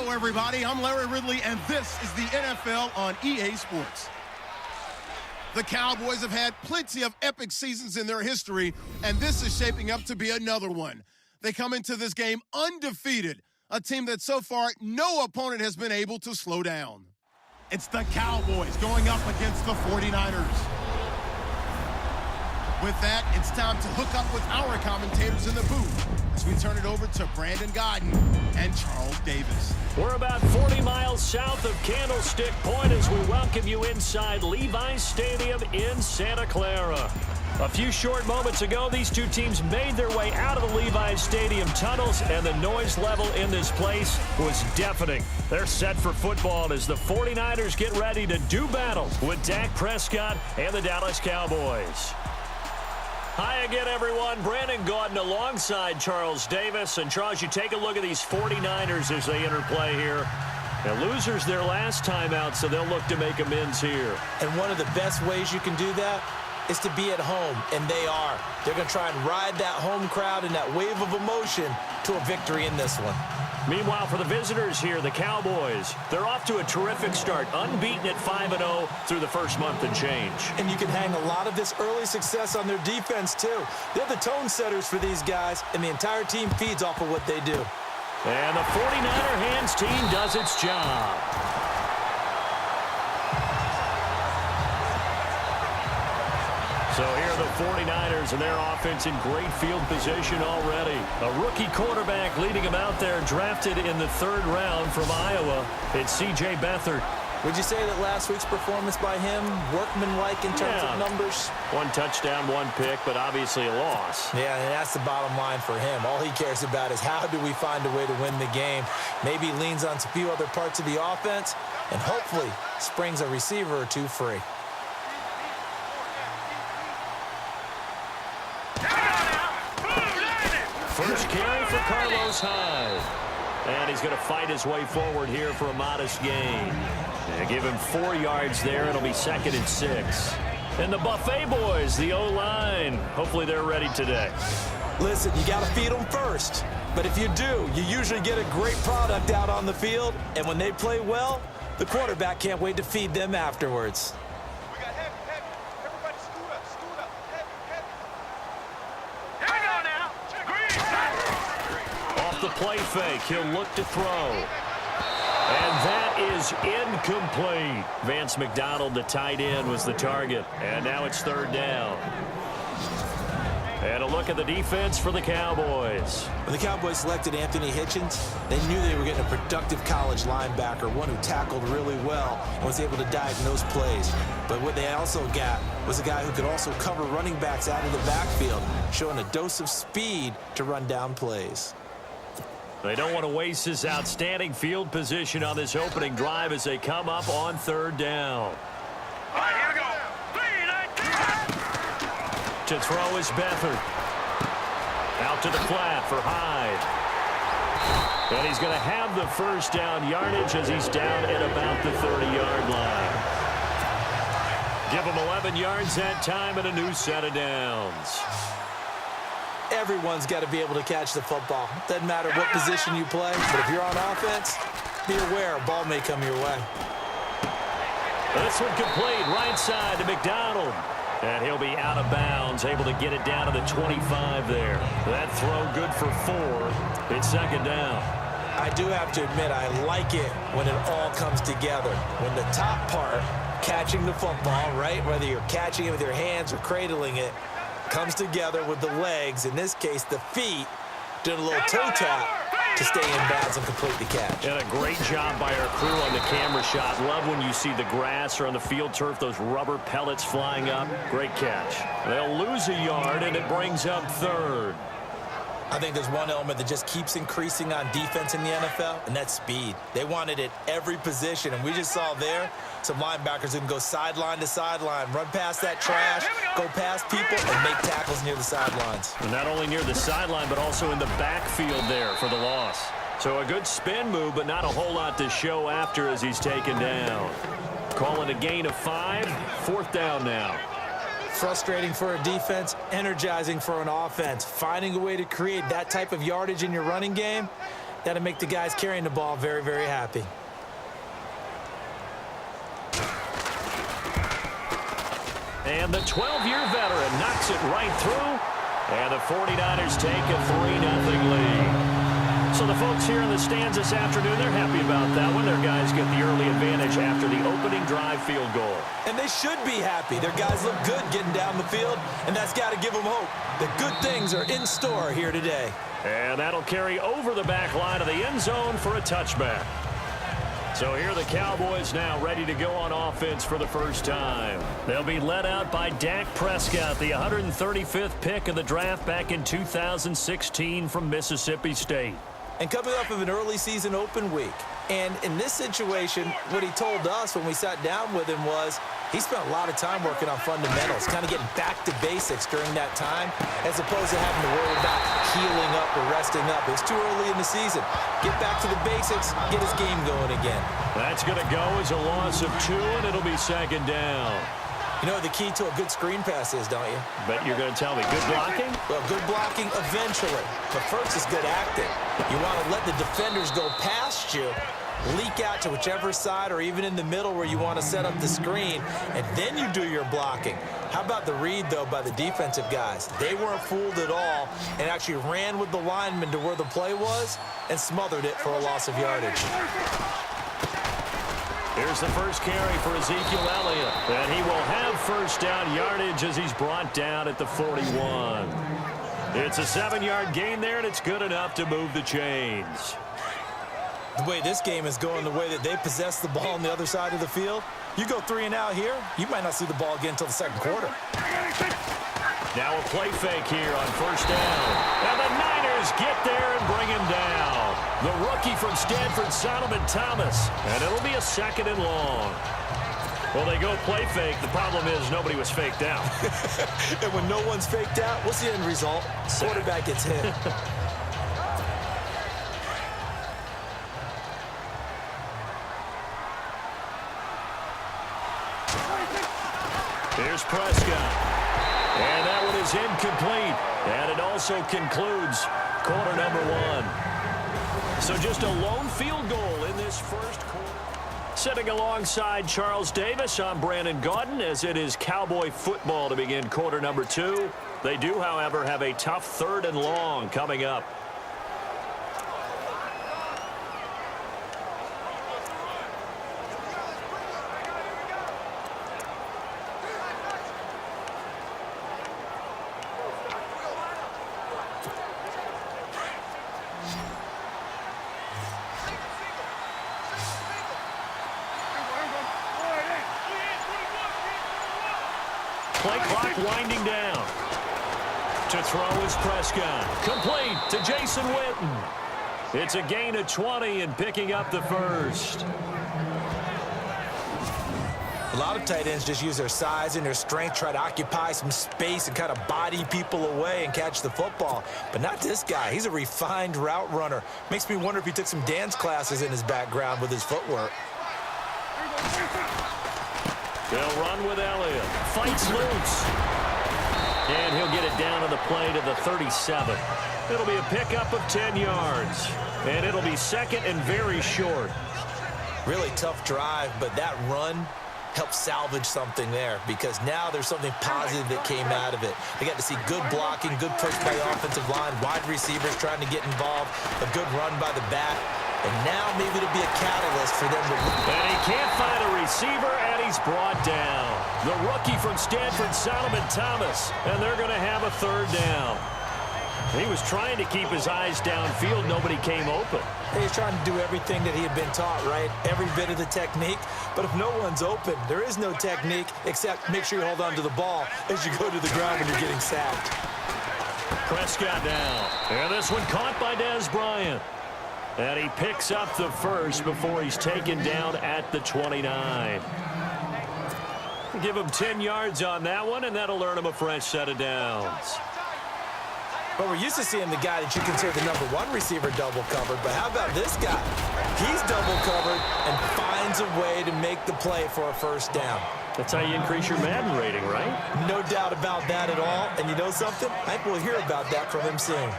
Hello, everybody. I'm Larry Ridley, and this is the NFL on EA Sports. The Cowboys have had plenty of epic seasons in their history, and this is shaping up to be another one. They come into this game undefeated, a team that so far no opponent has been able to slow down. It's the Cowboys going up against the 49ers. With that, it's time to hook up with our commentators in the booth as we turn it over to Brandon Godden and Charles Davis. We're about 40 miles south of Candlestick Point as we welcome you inside Levi's Stadium in Santa Clara. A few short moments ago, these two teams made their way out of the Levi's Stadium tunnels, and the noise level in this place was deafening. They're set for football as the 49ers get ready to do battle with Dak Prescott and the Dallas Cowboys. Hi again, everyone. Brandon Gaudin alongside Charles Davis. And, Charles, you take a look at these 49ers as they interplay here. Now, losers their last time out, so they'll look to make amends here. And one of the best ways you can do that is to be at home, and they are. They're going to try and ride that home crowd and that wave of emotion to a victory in this one. Meanwhile, for the visitors here, the Cowboys, they're off to a terrific start, unbeaten at 5-0 through the first month and change. And you can hang a lot of this early success on their defense, too. They're the tone setters for these guys, and the entire team feeds off of what they do. And the 49er hands team does its job. So here are the 49ers and their offense in great field position already. A rookie quarterback leading them out there, drafted in the 3rd round from Iowa. It's C.J. Beathard. Would you say that last week's performance by him, workmanlike in terms of numbers? 1 touchdown, 1 pick, but obviously a loss. Yeah, and that's the bottom line for him. All he cares about is how do we find a way to win the game. Maybe he leans on a few other parts of the offense and hopefully springs a receiver or two free. First carry for Carlos Hyde. And he's going to fight his way forward here for a modest gain. And give him 4 yards there. It'll be 2nd and 6. And the Buffet boys, the O-line, hopefully they're ready today. Listen, you got to feed them first. But if you do, you usually get a great product out on the field. And when they play well, the quarterback can't wait to feed them afterwards. The play fake. He'll look to throw. And that is incomplete. Vance McDonald, the tight end, was the target. And now it's 3rd down. And a look at the defense for the Cowboys. When the Cowboys selected Anthony Hitchens, they knew they were getting a productive college linebacker, one who tackled really well and was able to diagnose plays. But what they also got was a guy who could also cover running backs out of the backfield, showing a dose of speed to run down plays. They don't want to waste this outstanding field position on this opening drive as they come up on 3rd down. All right, here we go. 3, 9, 2. To throw is Beathard. Out to the flat for Hyde. And he's going to have the first down yardage as he's down at about the 30-yard line. Give him 11 yards that time and a new set of downs. Everyone's got to be able to catch the football. Doesn't matter what position you play, but if you're on offense, be aware a ball may come your way. This one complete, right side to McDonald. And he'll be out of bounds, able to get it down to the 25 there. That throw good for 4. It's 2nd down. I do have to admit, I like it when it all comes together. When the top part, catching the football, right, whether you're catching it with your hands or cradling it, comes together with the legs, in this case the feet, doing a little toe tap to stay in bounds and complete the catch. And a great job by our crew on the camera shot. Love when you see the grass or on the field turf, those rubber pellets flying up. Great catch. They'll lose a yard, and it brings up 3rd. I think there's one element that just keeps increasing on defense in the NFL, and that's speed. They want it at every position, and we just saw there some linebackers who can go sideline to sideline, run past that trash, go past people, and make tackles near the sidelines. And not only near the sideline, but also in the backfield there for the loss. So a good spin move, but not a whole lot to show after as he's taken down. Calling a gain of 5, 4th down now. Frustrating for a defense, energizing for an offense. Finding a way to create that type of yardage in your running game, That'll make the guys carrying the ball very, very happy. And the 12-year veteran knocks it right through. And the 49ers take a 3-0 lead. So the folks here in the stands this afternoon, they're happy about that one. Their guys get the early advantage after the opening drive field goal. And they should be happy. Their guys look good getting down the field, and that's got to give them hope that good things are in store here today. And that'll carry over the back line of the end zone for a touchback. So here are the Cowboys now ready to go on offense for the first time. They'll be led out by Dak Prescott, the 135th pick of the draft back in 2016 from Mississippi State. And coming off of an early season open week. And in this situation, what he told us when we sat down with him was he spent a lot of time working on fundamentals, kind of getting back to basics during that time, as opposed to having to worry about healing up or resting up. It's too early in the season. Get back to the basics, get his game going again. That's going to go as a loss of 2, and it'll be second down. You know what the key to a good screen pass is, don't you? Bet you're going to tell me. Good blocking? Well, good blocking eventually. But first is good acting. You want to let the defenders go past you, leak out to whichever side or even in the middle where you want to set up the screen, and then you do your blocking. How about the read, though, by the defensive guys? They weren't fooled at all and actually ran with the lineman to where the play was and smothered it for a loss of yardage. Here's the first carry for Ezekiel Elliott. And he will have first down yardage as he's brought down at the 41. It's a 7-yard gain there, and it's good enough to move the chains. The way this game is going, the way that they possess the ball on the other side of the field, you go 3 and out here, you might not see the ball again until the second quarter. Now a play fake here on first down. And the Niners get there and bring him down. The rookie from Stanford, Solomon Thomas. And it'll be a 2nd and long. Well, they go play fake. The problem is nobody was faked out. And when no one's faked out, what's the end result? Quarterback gets hit. Here's Prescott. And that one is incomplete. And it also concludes quarter number 1. So just a lone field goal in this first quarter. Sitting alongside Charles Davis, I'm Brandon Gaudin, as it is Cowboy football to begin quarter number 2. They do, however, have a tough 3rd and long coming up. Play clock winding down. To throw is Prescott. Complete to Jason Witten. It's a gain of 20 and picking up the first. A lot of tight ends just use their size and their strength, try to occupy some space and kind of body people away and catch the football. But not this guy. He's a refined route runner. Makes me wonder if he took some dance classes in his background with his footwork. They'll run with Elliott. Fights loose. And he'll get it down on the play to the 37. It'll be a pickup of 10 yards. And it'll be 2nd and very short. Really tough drive, but that run helped salvage something there because now there's something positive that came out of it. They got to see good blocking, good push by the offensive line, wide receivers trying to get involved, a good run by the back. And now maybe it'll be a catalyst for them to... And he can't find a receiver, and he's brought down. The rookie from Stanford, Solomon Thomas. And they're going to have a 3rd down. He was trying to keep his eyes downfield. Nobody came open. He's trying to do everything that he had been taught, right? Every bit of the technique. But if no one's open, there is no technique except make sure you hold on to the ball as you go to the ground when you're getting sacked. Prescott down. And this one caught by Dez Bryant. And he picks up the first before he's taken down at the 29. Give him 10 yards on that one, and that'll earn him a fresh set of downs. But we're used to seeing the guy that you consider the #1 receiver double covered. But how about this guy? He's double covered and finds a way to make the play for a first down. That's how you increase your Madden rating, right? No doubt about that at all. And you know something? I think we'll hear about that from him soon.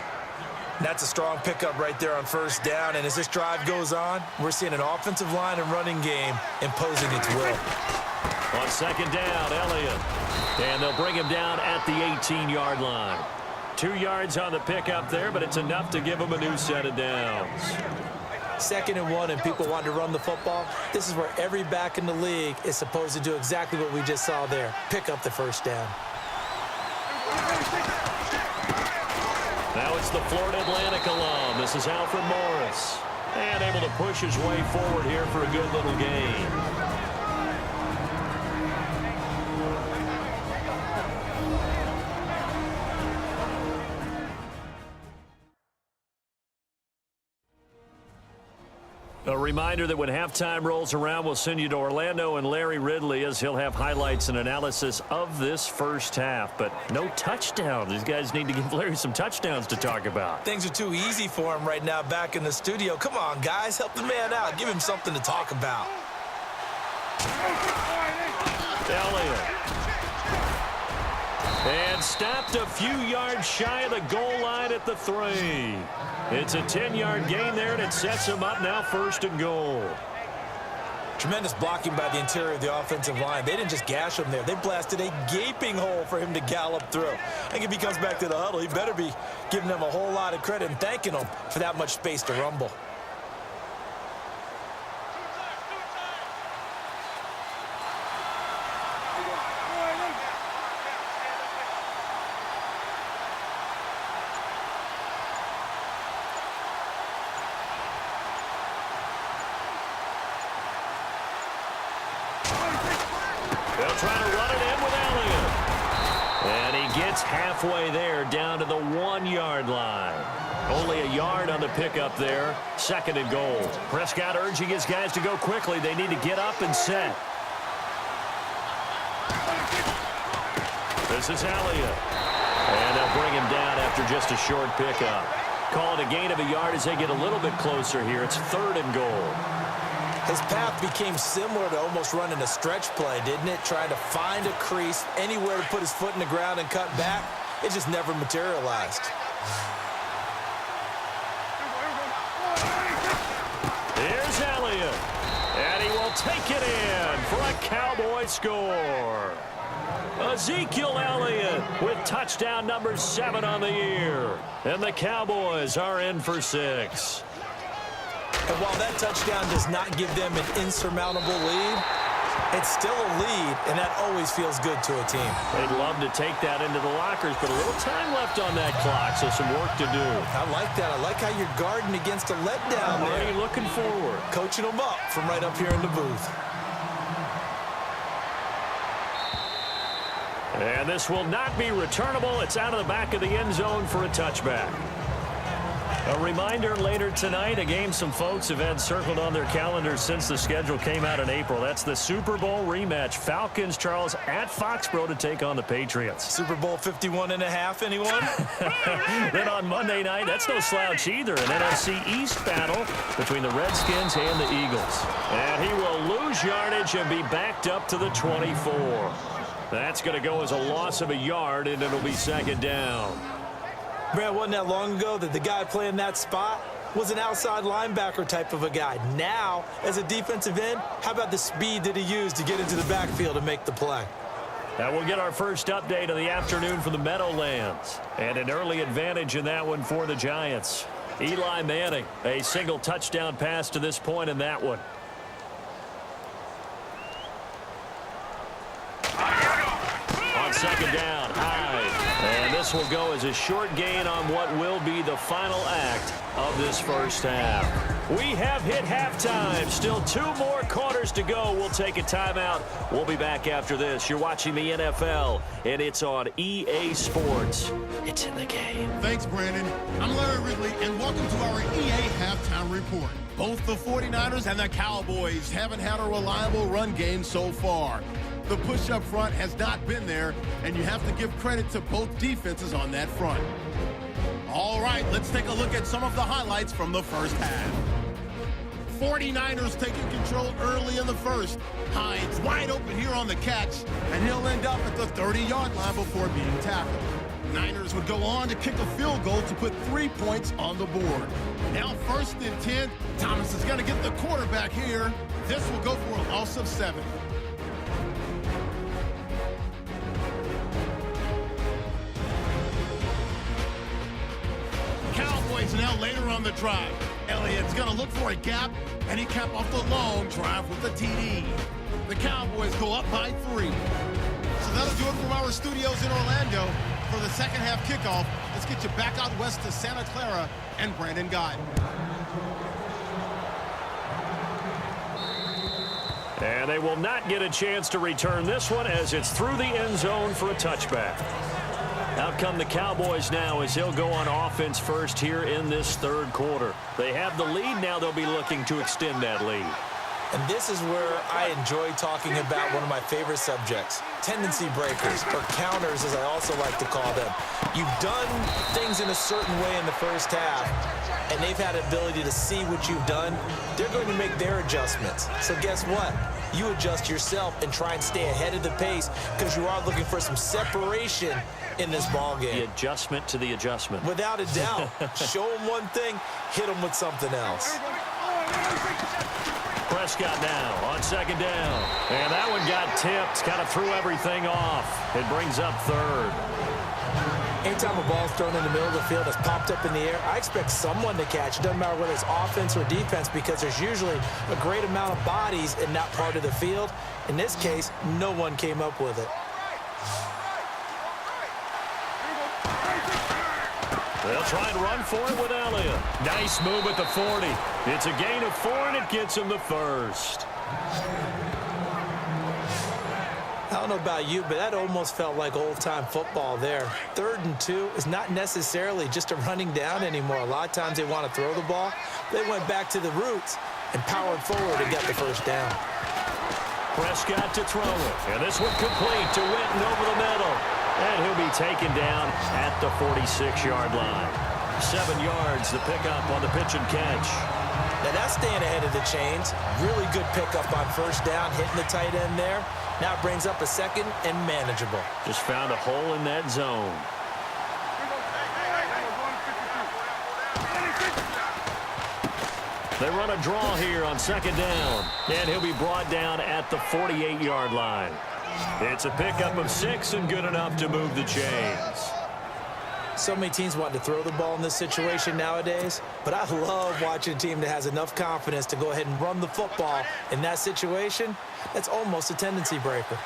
That's a strong pickup right there on first down. And as this drive goes on, we're seeing an offensive line and running game imposing its will. On second down, Elliott. And they'll bring him down at the 18-yard line. 2 yards on the pickup there, but it's enough to give him a new set of downs. 2nd and 1, and people want to run the football. This is where every back in the league is supposed to do exactly what we just saw there. Pick up the first down. Now it's the Florida Atlantic alum. This is Alfred Morris. And able to push his way forward here for a good little gain. A reminder that when halftime rolls around, we'll send you to Orlando and Larry Ridley as he'll have highlights and analysis of this first half. But no touchdowns. These guys need to give Larry some touchdowns to talk about. Things are too easy for him right now back in the studio. Come on, guys. Help the man out. Give him something to talk about. Elliott. And stopped a few yards shy of the goal line at the 3. It's a 10-yard gain there, and it sets him up now 1st and goal. Tremendous blocking by the interior of the offensive line. They didn't just gash him there. They blasted a gaping hole for him to gallop through. I think if he comes back to the huddle, he better be giving them a whole lot of credit and thanking them for that much space to rumble. They'll try to run it in with Elliott. And he gets halfway there down to the 1-yard line. Only a yard on the pickup there. 2nd and goal. Prescott urging his guys to go quickly. They need to get up and set. This is Elliott. And they'll bring him down after just a short pickup. Call it a gain of a yard as they get a little bit closer here. It's 3rd and goal. His path became similar to almost running a stretch play, didn't it? Trying to find a crease, anywhere to put his foot in the ground and cut back. It just never materialized. Here's Elliott. And he will take it in for a Cowboy score. Ezekiel Elliott with touchdown number 7 on the year. And the Cowboys are in for 6. And while that touchdown does not give them an insurmountable lead, it's still a lead, and that always feels good to a team. They'd love to take that into the lockers, but a little time left on that clock, so some work to do. I like that. I like how you're guarding against a letdown there. Already looking forward. Coaching them up from right up here in the booth. And this will not be returnable. It's out of the back of the end zone for a touchback. A reminder later tonight, a game some folks have had circled on their calendars since the schedule came out in April. That's the Super Bowl rematch. Falcons, Charles, at Foxborough to take on the Patriots. Super Bowl 51.5, anyone? Then on Monday night, that's no slouch either. An NFC East battle between the Redskins and the Eagles. And he will lose yardage and be backed up to the 24. That's going to go as a loss of a yard, and it'll be 2nd down. Brad, wasn't that long ago that the guy playing that spot was an outside linebacker type of a guy. Now, as a defensive end, how about the speed that he used to get into the backfield and make the play? Now we'll get our first update of the afternoon from the Meadowlands. And an early advantage in that one for the Giants. Eli Manning, a single touchdown pass to this point in that one. On 2nd down, Hyde. And this will go as a short gain on what will be the final act of this first half. We have hit halftime. Still 2 more quarters to go. We'll take a timeout. We'll be back after this. You're watching the NFL, and it's on EA Sports. It's in the game. Thanks, Brandon. I'm Larry Ridley, and welcome to our EA Halftime Report. Both the 49ers and the Cowboys haven't had a reliable run game so far. The push up front has not been there, and you have to give credit to both defenses on that front. All right, let's take a look at some of the highlights from the first half. 49ers taking control early in the first. Hines wide open here on the catch, and he'll end up at the 30-yard line before being tackled. Niners would go on to kick a field goal to put 3 points on the board. Now 1st and 10. Thomas is going to get the quarterback here. This will go for a loss of 7. Cowboys now later on the drive. Elliott's going to look for a gap, and he capped off the long drive with a TD. The Cowboys go up by 3. So that'll do it from our studios in Orlando for the second half kickoff. Let's get you back out west to Santa Clara and Brandon Gott. And they will not get a chance to return this one as it's through the end zone for a touchback. Out come the Cowboys now as he'll go on offense first here in this 3rd quarter. They have the lead. Now they'll be looking to extend that lead. And this is where I enjoy talking about one of my favorite subjects, tendency breakers, or counters as I also like to call them. You've done things in a certain way in the first half, and they've had the ability to see what you've done. They're going to make their adjustments. So guess what? You adjust yourself and try and stay ahead of the pace because you are looking for some separation in this ball game. The adjustment to the adjustment. Without a doubt. Show them one thing, hit them with something else. Prescott now on 2nd down. And that one got tipped. Kind of threw everything off. It brings up 3rd. Anytime a ball's thrown in the middle of the field, it's popped up in the air, I expect someone to catch. It doesn't matter whether it's offense or defense because there's usually a great amount of bodies in that part of the field. In this case, no one came up with it. They'll try and run for it with Elliott. Nice move at the 40. It's a gain of 4, and it gets him the 1st. I don't know about you, but that almost felt like old-time football there. 3rd and 2 is not necessarily just a running down anymore. A lot of times they want to throw the ball. They went back to the roots and powered forward and got the 1st down. Prescott to throw it. And this one complete to Witten over the middle. And he'll be taken down at the 46-yard line. 7 yards, the pickup on the pitch and catch. Now that's staying ahead of the chains. Really good pickup on 1st down, hitting the tight end there. Now it brings up a 2nd and manageable. Just found a hole in that zone. They run a draw here on 2nd down. And he'll be brought down at the 48-yard line. It's a pickup of 6 and good enough to move the chains. So many teams want to throw the ball in this situation nowadays, but I love watching a team that has enough confidence to go ahead and run the football in that situation. That's almost a tendency breaker.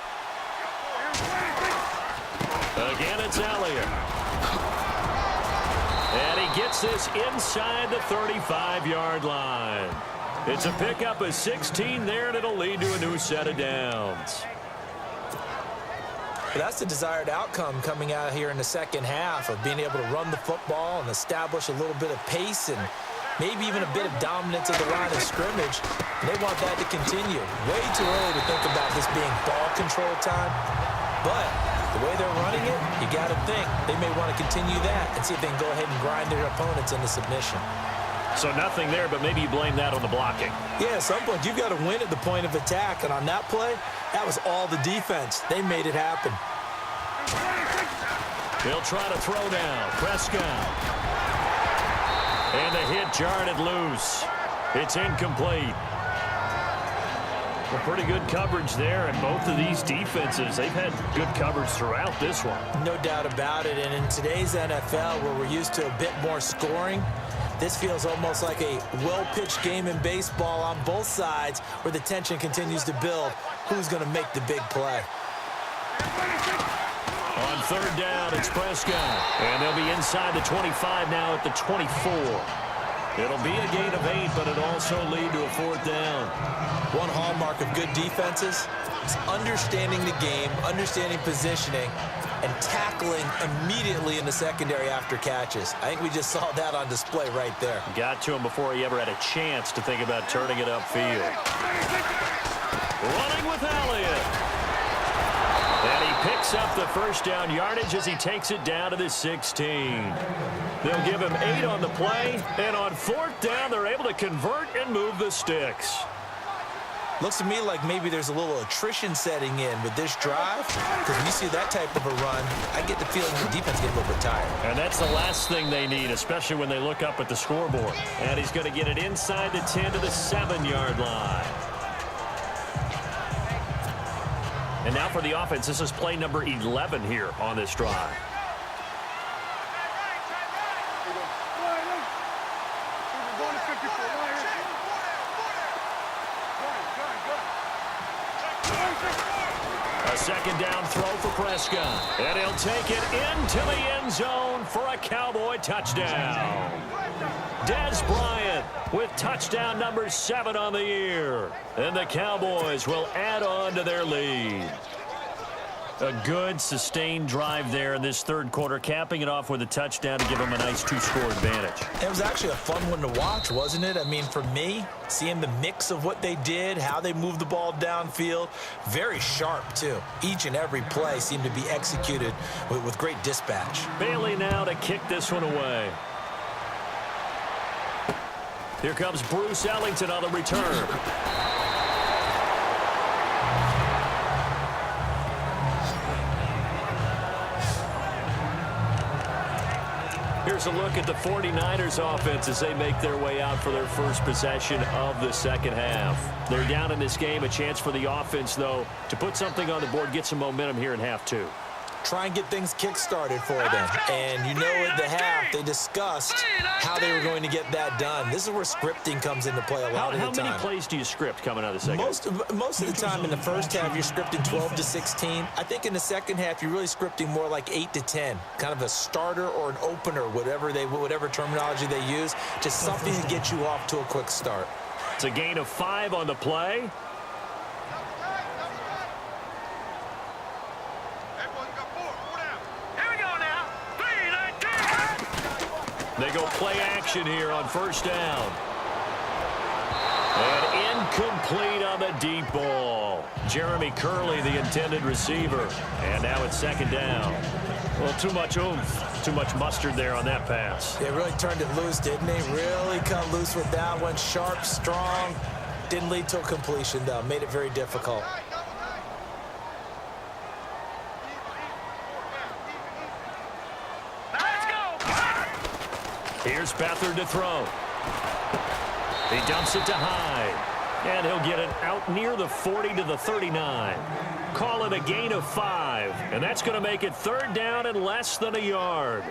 Again, it's Elliott. And he gets this inside the 35-yard line. It's a pickup of 16 there, and it'll lead to a new set of downs. But that's the desired outcome coming out here in the second half of being able to run the football and establish a little bit of pace and maybe even a bit of dominance at the line of scrimmage. And they want that to continue. Way too early to think about this being ball control time. But the way they're running it, you got to think they may want to continue that and see if they can go ahead and grind their opponents into submission. So nothing there, but maybe you blame that on the blocking. Yeah, at some point you've got to win at the point of attack. And on that play, that was all the defense. They made it happen. They'll try to throw now. Prescott. And the hit jarred it loose. It's incomplete. Well, pretty good coverage there, and both of these defenses, they've had good coverage throughout this one. No doubt about it, and in today's NFL, where we're used to a bit more scoring, this feels almost like a well-pitched game in baseball on both sides where the tension continues to build. Who's going to make the big play? On 3rd down, it's Prescott. And they'll be inside the 25 now at the 24. It'll be a gain of 8, but it'll also lead to a 4th down. One hallmark of good defenses is understanding the game, understanding positioning, and tackling immediately in the secondary after catches. I think we just saw that on display right there. Got to him before he ever had a chance to think about turning it upfield. Running with Elliott. And he picks up the 1st down yardage as he takes it down to the 16. They'll give him 8 on the play, and on 4th down, they're able to convert and move the sticks. Looks to me like maybe there's a little attrition setting in with this drive, because when you see that type of a run, I get the feeling the defense gets a little bit tired. And that's the last thing they need, especially when they look up at the scoreboard. And he's going to get it inside the 10 to the 7-yard line. And now for the offense, this is play number 11 here on this drive. A second down throw for Prescott. And he'll take it into the end zone for a Cowboy touchdown. Dez Bryant with touchdown number 7 on the year. And the Cowboys will add on to their lead. A good, sustained drive there in this third quarter, capping it off with a touchdown to give them a nice 2-score advantage. It was actually a fun one to watch, wasn't it? I mean, for me, seeing the mix of what they did, how they moved the ball downfield, very sharp, too. Each and every play seemed to be executed with great dispatch. Bailey now to kick this one away. Here comes Bruce Ellington on the return. Here's a look at the 49ers offense as they make their way out for their first possession of the second half. They're down in this game. A chance for the offense, though, to put something on the board, get some momentum here in half 2. Try and get things kick-started for them. And you know at the half, they discussed how they were going to get that done. This is where scripting comes into play a lot of the time. How many plays do you script coming out of the second? Most of the time in the first half, you're scripting 12 to 16. I think in the second half, you're really scripting more like 8 to 10. Kind of a starter or an opener, whatever terminology they use. Just something to get you off to a quick start. It's a gain of 5 on the play. They go play action here on first down. And incomplete on the deep ball. Jeremy Curley, the intended receiver. And now it's second down. Well, too much oomph, too much mustard there on that pass. They really turned it loose, didn't they? Really cut loose with that one. Sharp, strong. Didn't lead to a completion, though. Made it very difficult. Here's Beathard to throw. He dumps it to Hyde. And he'll get it out near the 40 to the 39. Call it a gain of 5. And that's going to make it third down and less than a yard.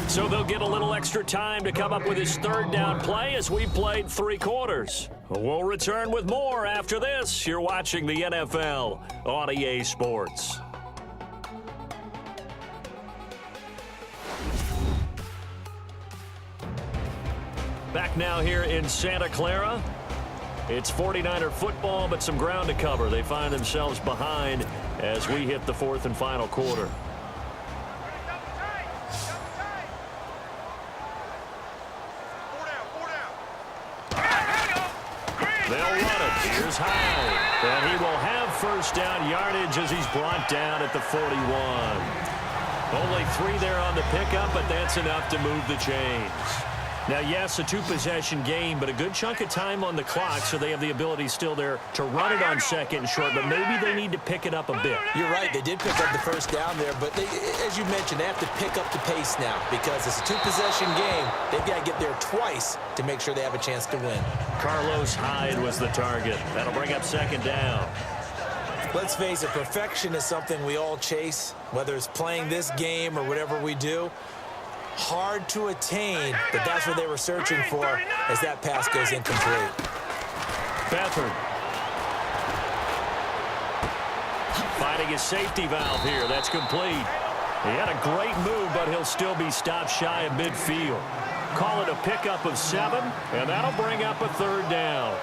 So they'll get a little extra time to come up with his third down play as we played 3 quarters. We'll return with more after this. You're watching the NFL on EA Sports. Back now here in Santa Clara. It's 49er football, but some ground to cover. They find themselves behind as we hit the 4th and final quarter. They'll run it. Here's Hyde. And he will have first down yardage as he's brought down at the 41. Only 3 there on the pickup, but that's enough to move the chains. Now, yes, a 2-possession game, but a good chunk of time on the clock, so they have the ability still there to run it on second and short, but maybe they need to pick it up a bit. You're right. They did pick up the first down there, but as you mentioned, they have to pick up the pace now because it's a 2-possession game. They've got to get there twice to make sure they have a chance to win. Carlos Hyde was the target. That'll bring up second down. Let's face it, perfection is something we all chase, whether it's playing this game or whatever we do. Hard to attain, but that's what they were searching for as that pass goes incomplete. Beathard finding a safety valve here. That's complete. He had a great move, but he'll still be stopped shy of midfield. Call it a pickup of 7, and that'll bring up a third down.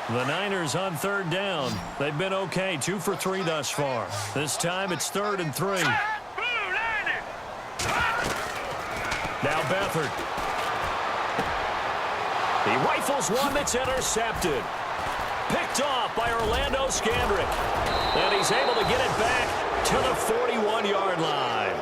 The Niners on third down. They've been okay, 2 for 3 thus far. This time it's 3rd and 3. Now Beathard. He rifles one that's intercepted. picked off by Orlando Scandrick. And he's able to get it back to the 41-yard line.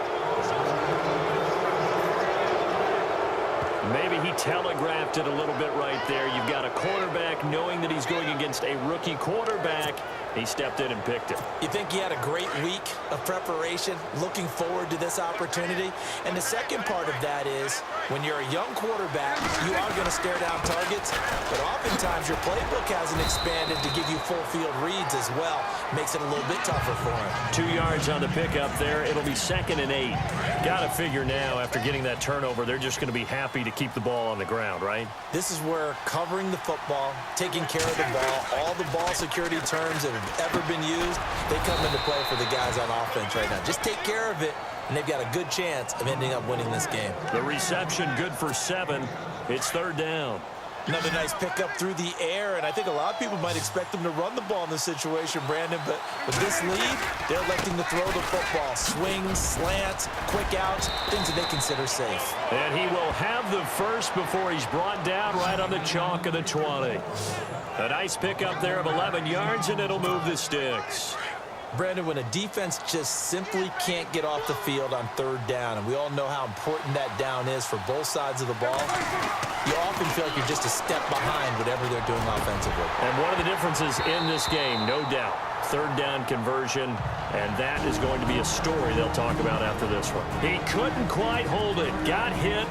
Maybe he telegraphed it a little bit right there. You've got a quarterback knowing that he's going against a rookie quarterback. He stepped in and picked it. You think he had a great week of preparation, looking forward to this opportunity? And the second part of that is, when you're a young quarterback, you are going to stare down targets, but oftentimes your playbook hasn't expanded to give you full field reads as well. Makes it a little bit tougher for him. 2 yards on the pickup there. It'll be 2nd and 8. Got to figure now, after getting that turnover, they're just going to be happy to keep the ball on the ground, right? This is where covering the football, taking care of the ball, all the ball security terms that have ever been used, they come into play for the guys on offense right now. Just take care of it, and they've got a good chance of ending up winning this game. The reception good for 7. It's 3rd down. Another nice pickup through the air, and I think a lot of people might expect them to run the ball in this situation, Brandon, but with this lead, they're electing to throw the football. Swings, slants, quick outs, things that they consider safe. And he will have the first before he's brought down right on the chalk of the 20. A nice pickup there of 11 yards, and it'll move the sticks. Brandon, when a defense just simply can't get off the field on 3rd down, and we all know how important that down is for both sides of the ball, you often feel like you're just a step behind whatever they're doing offensively. And one of the differences in this game, no doubt, 3rd down conversion, and that is going to be a story they'll talk about after this one. He couldn't quite hold it. Got hit.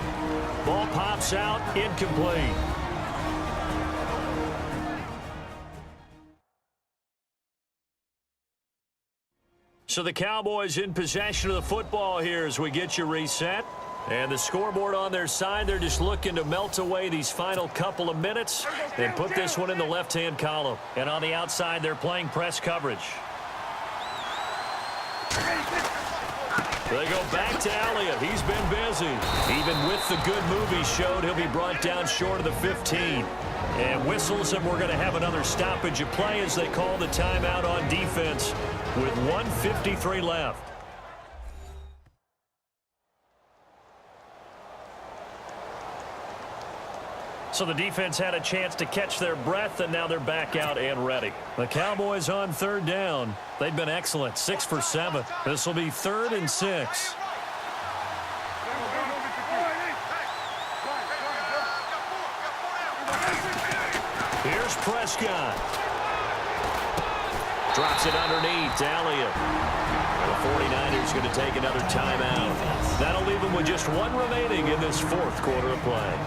Ball pops out. Incomplete. So the Cowboys in possession of the football here as we get you reset. And the scoreboard on their side, they're just looking to melt away these final couple of minutes and put this one in the left-hand column. And on the outside, they're playing press coverage. They go back to Elliott. He's been busy. Even with the good move he showed, he'll be brought down short of the 15. And whistles, and we're going to have another stoppage of play as they call the timeout on defense with 1:53 left. So the defense had a chance to catch their breath, and now they're back out and ready. The Cowboys on 3rd down. They've been excellent, 6 for 7. This will be 3rd and 6. Here's Prescott. Drops it underneath to Elliott. The 49ers going to take another timeout. That'll leave them with just 1 remaining in this 4th quarter of play.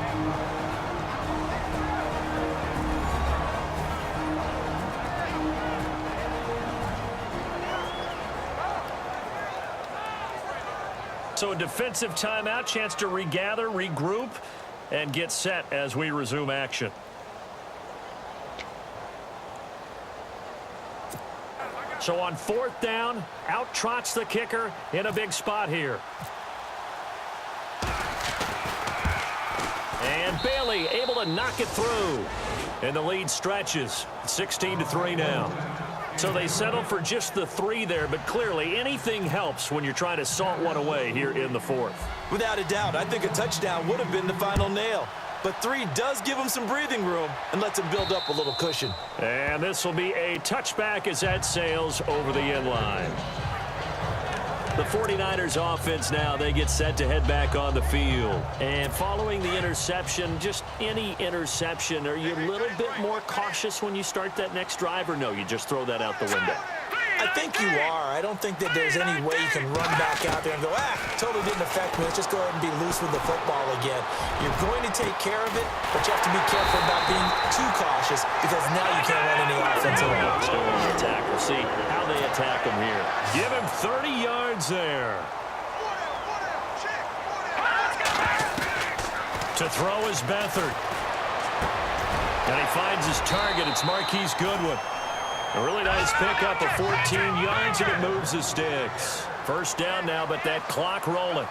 So a defensive timeout, chance to regather, regroup, and get set as we resume action. So on 4th down, out trots the kicker in a big spot here. And Bailey able to knock it through. And the lead stretches, 16-3 now. So they settle for just the 3 there, but clearly anything helps when you're trying to salt one away here in the 4th. Without a doubt, I think a touchdown would have been the final nail. But 3 does give them some breathing room and lets them build up a little cushion. And this will be a touchback as that sails over the end line. The 49ers offense now, they get set to head back on the field. And following the interception, just any interception, are you a little bit more cautious when you start that next drive, or no, you just throw that out the window? I think you are. I don't think that there's any way you can run back out there and go, totally didn't affect me. Let's just go ahead and be loose with the football again. You're going to take care of it, but you have to be careful about being too cautious because now you can't run any offense at all. Still on the attack. We'll see how they attack him here. Give him 30 yards there. To throw is Beathard. And he finds his target. It's Marquise Goodwin. A really nice pickup of 14 yards, and it moves the sticks. 1st down now, but that clock rolling.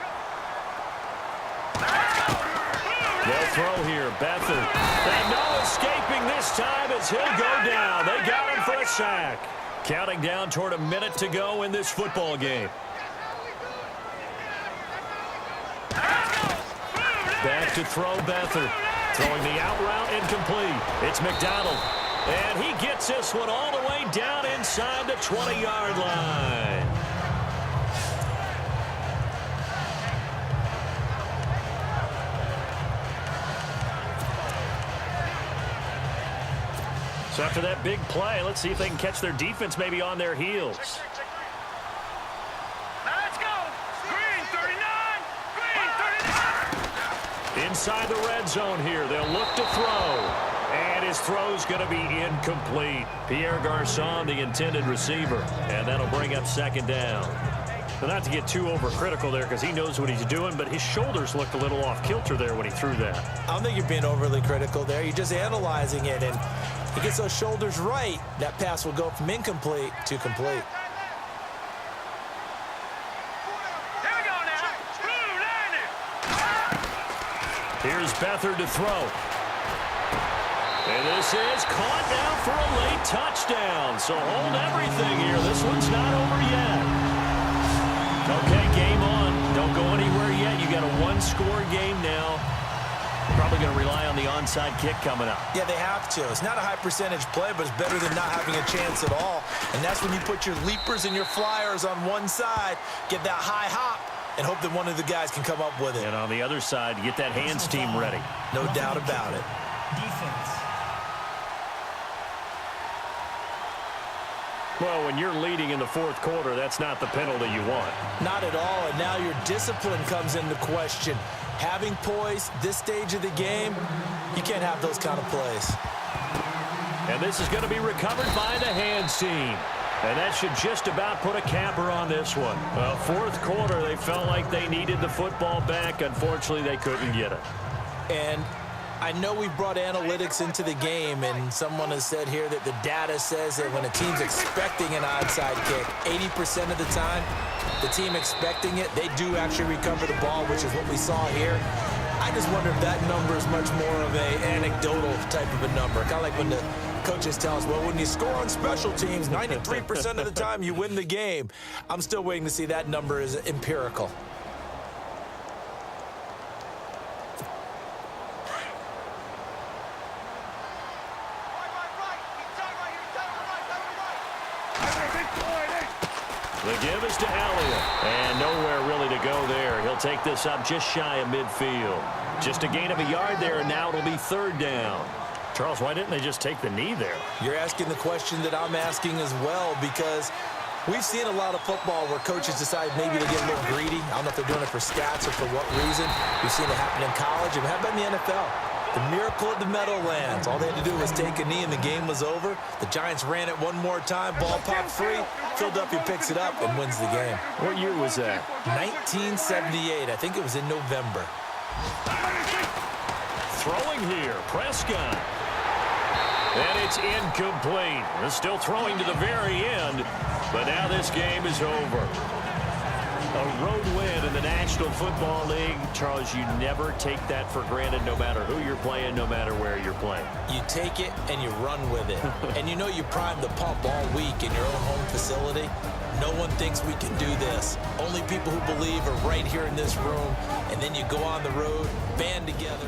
They'll throw here, Beathard. And no escaping this time as he'll go down. They got him for a sack. Counting down toward a minute to go in this football game. Back to throw Beathard. Throwing the out route incomplete. It's McDonald. And he gets this one all the way down inside the 20-yard line. So after that big play, let's see if they can catch their defense maybe on their heels. Let's go. Green 39. Green 39. Inside the red zone here. They'll look to throw. And his throw's going to be incomplete. Pierre Garçon, the intended receiver. And that'll bring up second down. But not to get too overcritical there because he knows what he's doing, but his shoulders looked a little off kilter there when he threw that. I don't think you're being overly critical there. You're just analyzing it, and he gets those shoulders right. That pass will go from incomplete to complete. Here we go now. Blue landing. Here's Beathard to throw. And this is caught now for a late touchdown. So hold everything here. This one's not over yet. Okay, game on. Don't go anywhere yet. You got a one-score game now. Probably going to rely on the onside kick coming up. Yeah, they have to. It's not a high-percentage play, but it's better than not having a chance at all. And that's when you put your leapers and your flyers on one side, get that high hop, and hope that one of the guys can come up with it. And on the other side, get that hands team ready. No doubt about it. Defense. Well, when you're leading in the fourth quarter, that's not the penalty you want. Not at all, and now your discipline comes into question. Having poise this stage of the game, you can't have those kind of plays. And this is going to be recovered by the hands team. And that should just about put a capper on this one. Well, fourth quarter, they felt like they needed the football back. Unfortunately, they couldn't get it. And I know we brought analytics into the game, and someone has said here that the data says that when a team's expecting an onside kick, 80% of the time, the team expecting it, they do actually recover the ball, which is what we saw here. I just wonder if that number is much more of a anecdotal type of a number. Kind of like when the coaches tell us, well, when you score on special teams, 93% of the time you win the game. I'm still waiting to see that number is empirical. The give is to Elliott. And nowhere really to go there. He'll take this up just shy of midfield. Just a gain of a yard there, and now it'll be third down. Charles, why didn't they just take the knee there? You're asking the question that I'm asking as well, because we've seen a lot of football where coaches decide maybe to get a little greedy. I don't know if they're doing it for stats or for what reason. We've seen it happen in college, and how about in the NFL? The miracle of the Meadowlands. All they had to do was take a knee and the game was over. The Giants ran it one more time. Ball popped free. Philadelphia picks it up and wins the game. What year was that? 1978. I think it was in November. Throwing here. Prescott. And it's incomplete. They're still throwing to the very end. But now this game is over. A road win in the National Football League. Charles, you never take that for granted no matter who you're playing, no matter where you're playing. You take it and you run with it. And you know you prime the pump all week in your own home facility. No one thinks we can do this. Only people who believe are right here in this room. And then you go on the road, band together.